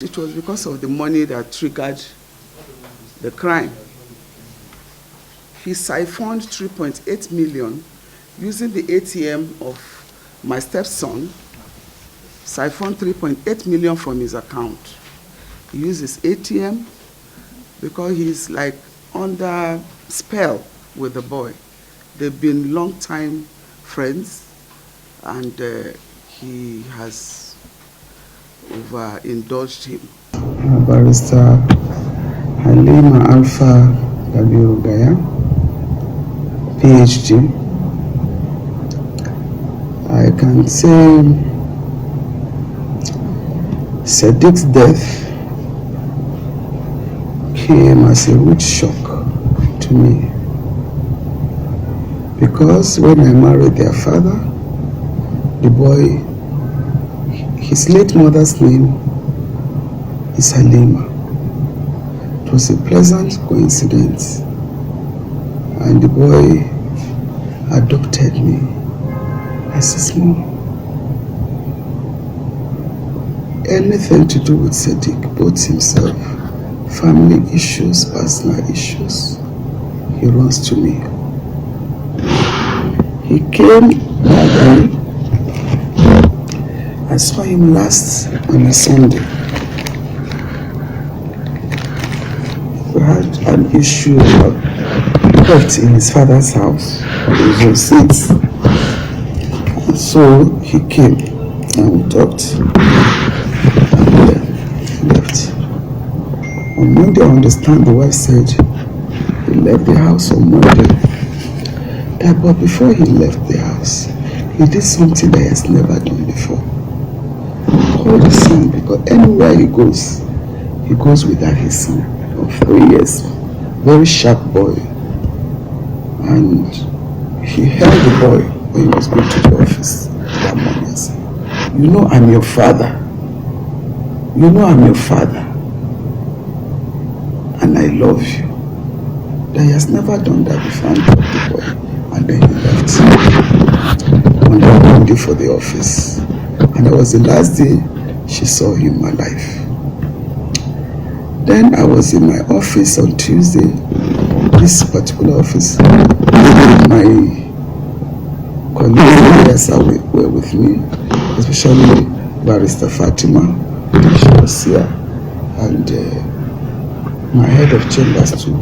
It was because of the money that triggered the crime. He siphoned 3.8 million using the ATM of my stepson, siphoned 3.8 million from his account. He used his ATM because he's like under spell with the boy. They've been long-time friends, and he has overindulged him. Barrister Halima Alpha Gabiru Gaya, PhD. I can say Sadiq's death came as a huge shock to me, because when I married their father, the boy, his late mother's name is Halima. It was a pleasant coincidence, and the boy adopted me as his mom. Anything to do with Sadiq, both himself, family issues, personal issues, he runs to me. He came that day. I saw him last on a Sunday. We had an issue about theft in his father's house. He was sick. So he came and we talked and he left. On Monday, I understand the wife said he left the house on Monday. But before he left the house, he did something that he has never done before. Called his son, because anywhere he goes without his son of 3 years. Very sharp boy. And he held the boy when he was going to the office that morning and said, "You know I'm your father. You know I'm your father. And I love you." That he has never done that before, and dropped the boy. And then he left on that Monday for the office. And that was the last day she saw him alive. Then I was in my office on Tuesday, this particular office. My colleagues were with me, especially Barrister Fatima, she was here, and my head of chambers too.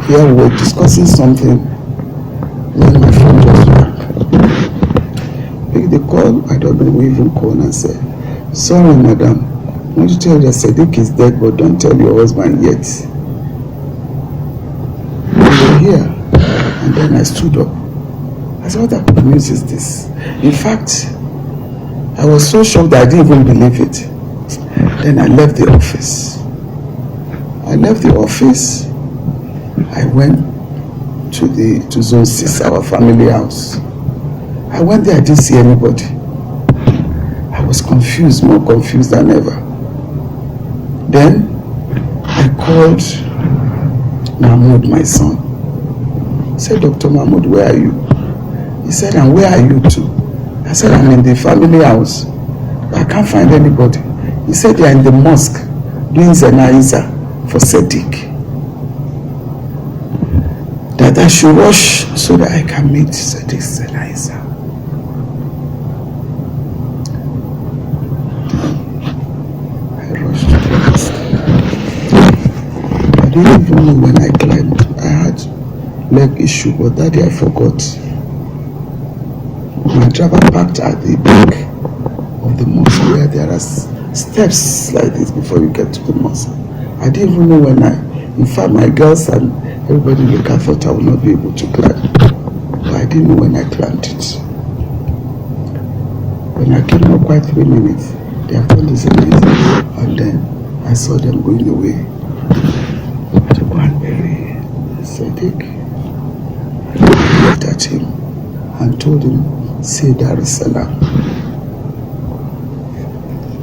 Here we were discussing something when my phone just rang. Pick the call, I don't know who even called and said, "Sorry madam, I want to tell you that Sadiq is dead, but don't tell your husband yet." We were here, and then I stood up. I said, "What type of news is this?" In fact, I was so shocked that I didn't even believe it. Then I left the office. I went to Zone 6, our family house. I went there, I didn't see anybody. I was confused, more confused than ever. Then I called Mahmoud, my son. I said, "Dr. Mahmoud, where are you?" He said, "And where are you too?" I said, "I'm in the family house, but I can't find anybody." He said, "They are in the mosque doing Zenaiza for Sadiq. That I should rush so that I can meet Sadiq's Zenaiza." I rushed to the mosque. I didn't even know when I climbed. I had leg issue, but that day I forgot. My driver parked at the back of the mosque where there are steps like this before you get to the mosque. I didn't even know when in fact my girls and everybody in the car thought I would not be able to climb. But I didn't know when I climbed it. When I came up quite 3 minutes, they have done this amazing. And then I saw them going away to go and bury Sadiq. I looked at him and told him, "Say Dar es Salaam."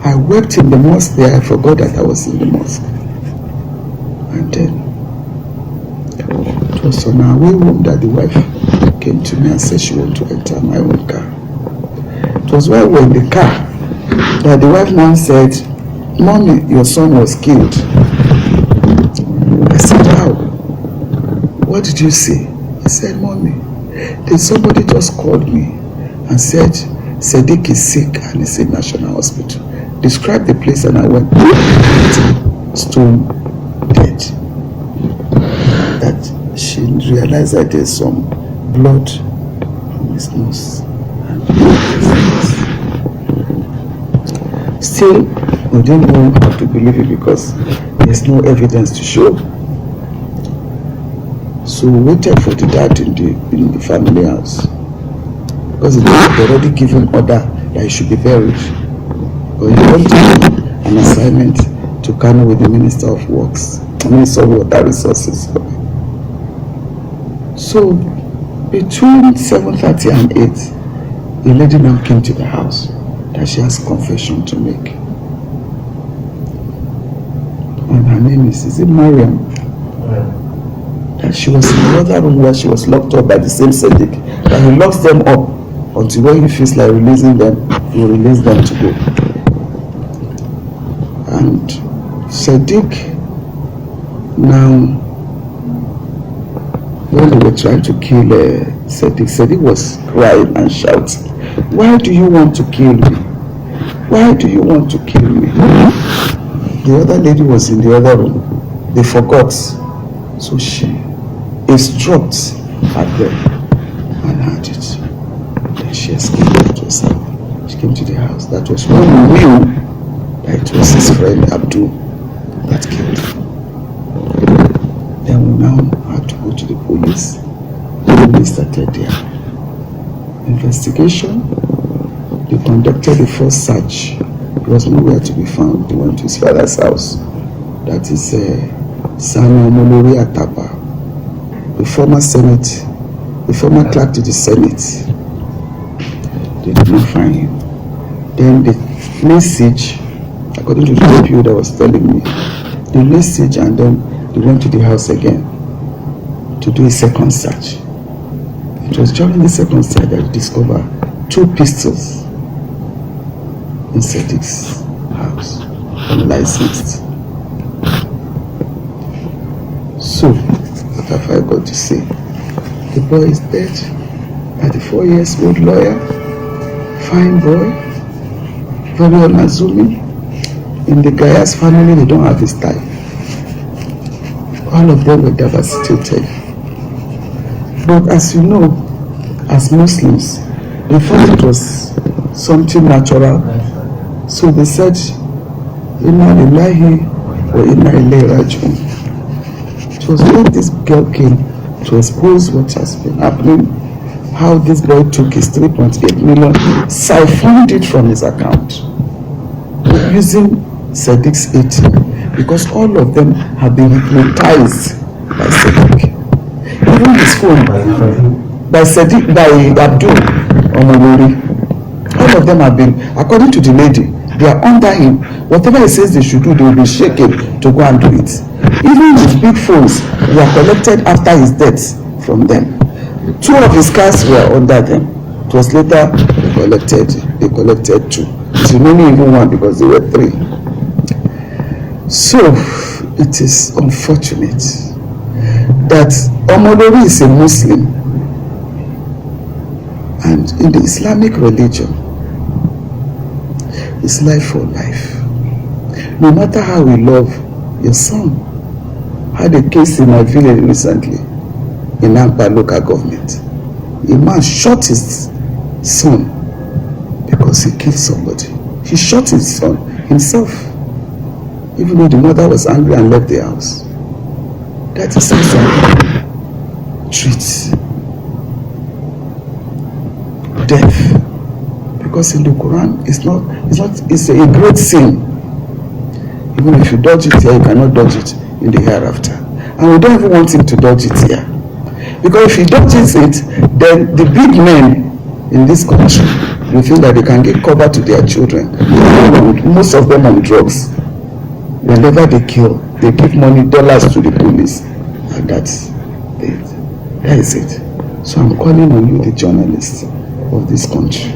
I wept in the mosque there. I forgot that I was in the mosque. And then it was on our way home that the wife came to me and said she wanted to enter my own car. It was while we were in the car that the wife now said, "Mommy, your son was killed." I said, "How? What did you say?" He said, "Mommy, somebody just called me and said Sadiq is sick and is in National Hospital. Describe the place, and I went, stone dead." That she realized that there's some blood from his nose. Still, we didn't know how to believe it because there's no evidence to show. So we waited for the dad in the family house, because the dad had already given order that he should be buried. But he went to an assignment to Kano with the Minister of Works, Minister of Water Resources. So between 7:30 and 8, a lady now came to the house that she has confession to make. And her name is it Mariam? That she was in the other room where she was locked up by the same Sadiq. That he locks them up until when he feels like releasing them, he will release them to go. And Sadiq, now, when they were trying to kill Sadiq was crying and shouting, "Why do you want to kill me? Why do you want to kill me?" The other lady was in the other room. They forgot. So she instructs her girl and had it. Then she escaped to herself. She came to the house. That was when we knew that it was his friend Abdul that killed him. Then we now had to go to the police. And they started their investigation. They conducted the first search. He was nowhere to be found. They went to his father's house. That is Sani Omolori Atapa, the former clerk to the Senate. They did not find him. Then the message, according to the people that was telling me, the message, and then they went to the house again to do a second search. It was during the second search that they discovered 2 pistols in Sadiq's house, unlicensed. So, what have I got to say? The boy is dead. 34-year-old lawyer, fine boy, very unassuming. In the Gaya's family, they don't have his type. All of them were devastated. But as you know, as Muslims, they thought it was something natural. So they said, "Inna lillahi wa inna ilayhi raji'un." It was when this girl came to expose what has been happening, how this boy took his 3.8 million, siphoned it from his account, using Sadiq's ATM, because all of them have been hypnotized by Sadiq. Even his phone, by Sadiq, by Abdul Omolori, all of them have been, according to the lady, they are under him. Whatever he says they should do, they will be shaken to go and do it. Even his big phones were collected after his death from them. 2 of his cars were under them. It was later they collected 2. It's only even 1 because there were 3. So it is unfortunate that Omolori is a Muslim, and in the Islamic religion, it's life for life. No matter how we love your son. I had a case in my village recently in Ampa local government. A man shot his son because he killed somebody. He shot his son himself, even though the mother was angry and left the house. That is how some people treat death. Because in the Quran, it's a great sin. Even if you dodge it here, you cannot dodge it in the hereafter. And we don't even want him to dodge it here. Because if he dodges it, then the big men in this country will feel that they can get cover to their children. Most of them on drugs. Whenever they kill, they give money, dollars to the police. And that's it. That is it. So I'm calling on you, the journalists of this country,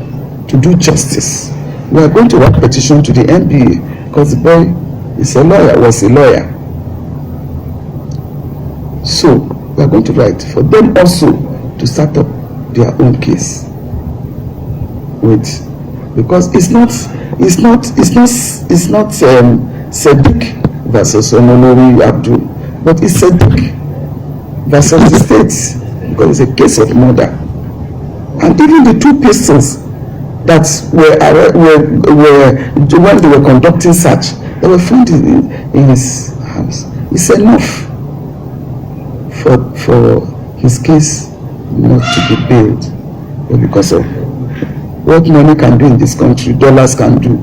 to do justice. We are going to write petition to the NBA because the boy is a lawyer, was a lawyer. So we are going to write for them also to start up their own case with, because it's not Sadiq versus Omolori Abdul, but it's Sadiq versus the states, because it's a case of murder. And even the 2 pistols that were when they were conducting search, they were found in his house. It's enough for his case not to be bailed. But because of what money can do in this country, dollars can do,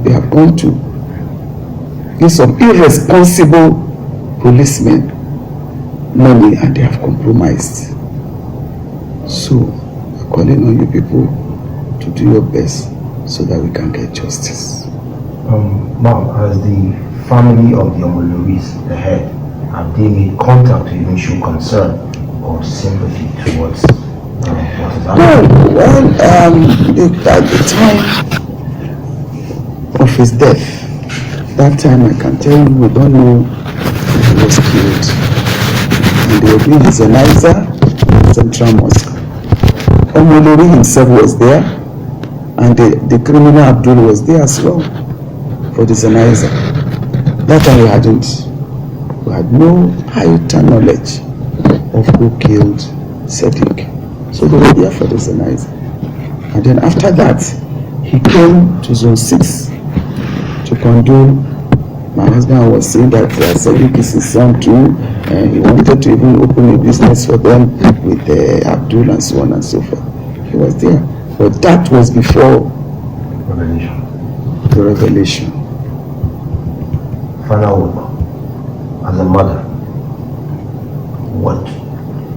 they have gone to give some irresponsible policemen money and they have compromised. So I'm calling on you people to do your best so that we can get justice. Ma'am, as the family of the Omoloris, the head, have they made contact to even show concern or sympathy towards what is happening? No, well, at the time of his death, that time I can tell you we don't know he was killed. And they were doing his Eniza Central Mosque. Omolori himself was there, and the criminal Abdul was there as well for the Eniza. That time we had no higher knowledge of who killed Sadiq. So they were there for the Eniza. And then after that, he came to Zone 6 to condole. My husband was saying that Sadiq is his son too, and he wanted to even open a business for them with Abdul and so on and so forth. He was there. But that was before the revelation. Final word. As a mother, what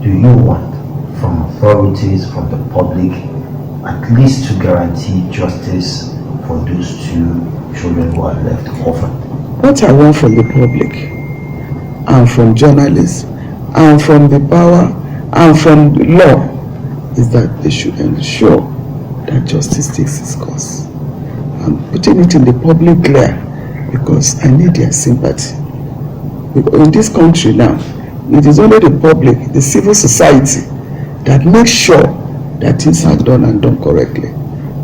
do you want from authorities, from the public, at least to guarantee justice for those 2 children who are left orphaned? What I want from the public and from journalists and from the power and from the law is that they should ensure that justice takes its course. I'm putting it in the public glare because I need their sympathy. Because in this country now, it is only the public, the civil society, that makes sure that things are done and done correctly.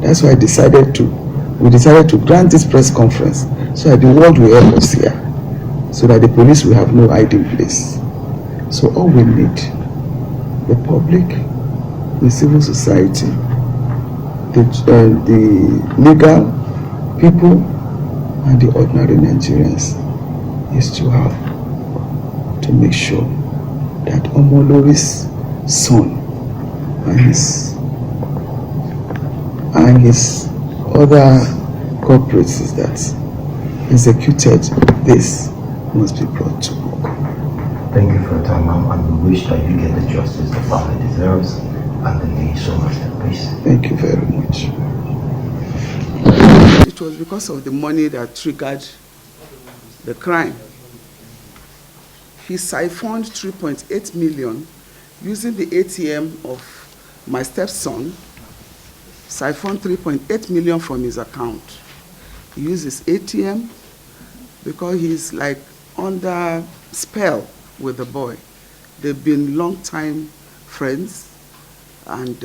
That's why we decided to grant this press conference so that the world will help us here, so that the police will have no hiding place. So all we need, the public, the civil society, the legal people, and the ordinary Nigerians is to make sure that Omolori's son and his other culprits is that executed this must be brought to book. Thank you for your time, ma'am, and we wish that you get the justice the family deserves, and thank you so much, please. Thank you very much. It was because of the money that triggered the crime. He siphoned 3.8 million using the ATM of my stepson, siphoned 3.8 million from his account. He used his ATM because he's like under spell with the boy. They've been long time friends, and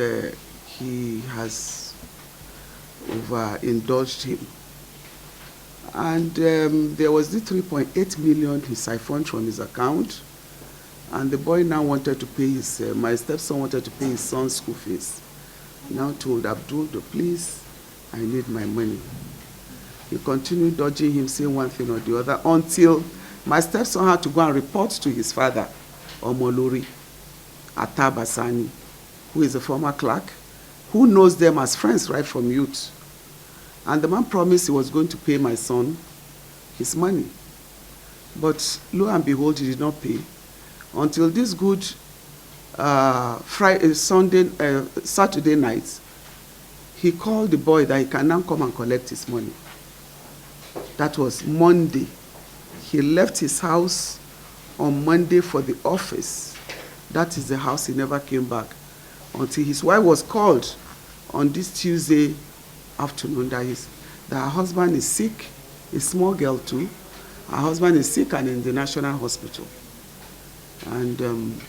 he has overindulged him. And there was the 3.8 million he siphoned from his account, and the boy now wanted to pay his, my stepson wanted to pay his son's school fees. He now told Abdul, please, I need my money. He continued dodging him, saying one thing or the other, until my stepson had to go and report to his father, Omolori Atabasani, who is a former clerk, who knows them as friends right from youth. And the man promised he was going to pay my son his money. But lo and behold, he did not pay. Until this good Saturday night, he called the boy that he can now come and collect his money. That was Monday. He left his house on Monday for the office. That is the house he never came back until his wife was called on this Tuesday afternoon that her husband is sick a small girl too. Her husband is sick and in the national hospital. And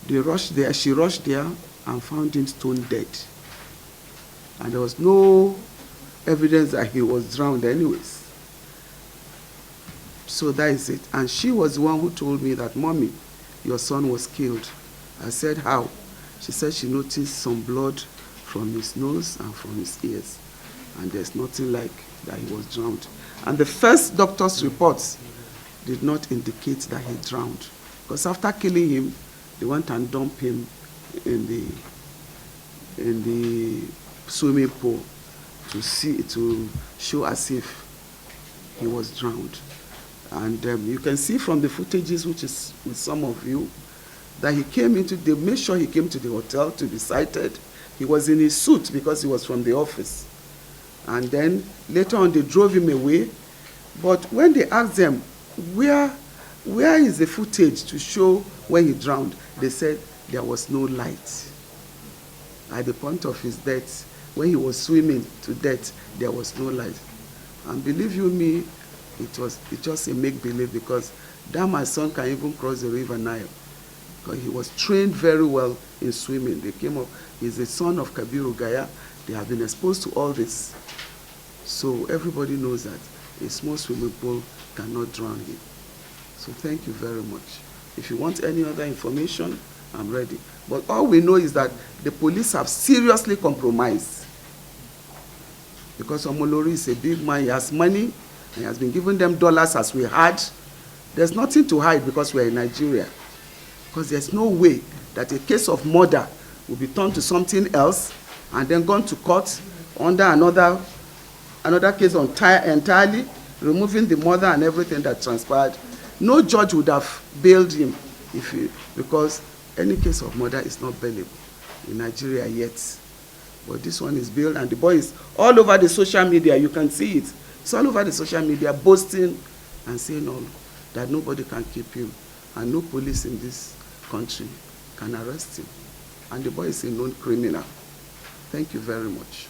they rushed there. She rushed there and found him stone dead. And there was no evidence that he was drowned anyways. So that is it. And she was the one who told me that, "Mommy, your son was killed." I said, "How?" She said she noticed some blood from his nose and from his ears. And there's nothing like that he was drowned. And the first doctor's reports did not indicate that he drowned. Because after killing him, they went and dumped him in the swimming pool to show as if he was drowned. And you can see from the footages, which is with some of you, that they made sure he came to the hotel to be sighted. He was in his suit because he was from the office. And then later on they drove him away. But when they asked them, where is the footage to show when he drowned, they said there was no light. At the point of his death, when he was swimming to death, there was no light. And believe you me, it's just a make-believe, because that my son can even cross the river Nile. Because he was trained very well in swimming. They came up, he's the son of Kabiru Gaya. They have been exposed to all this. So everybody knows that a small swimming pool cannot drown him. So thank you very much. If you want any other information, I'm ready. But all we know is that the police have seriously compromised. Because Omolori is a big man, he has money, and he has been giving them dollars as we had. There's nothing to hide because we're in Nigeria. Because there's no way that a case of murder will be turned to something else and then gone to court under another case entirely, removing the mother and everything that transpired. No judge would have bailed him because any case of murder is not bailable in Nigeria yet. But this one is bailed, and the boy is all over the social media. You can see it. It's all over the social media, boasting and saying all that nobody can keep him, and no police in this country can arrest him. And the boy is a known criminal. Thank you very much.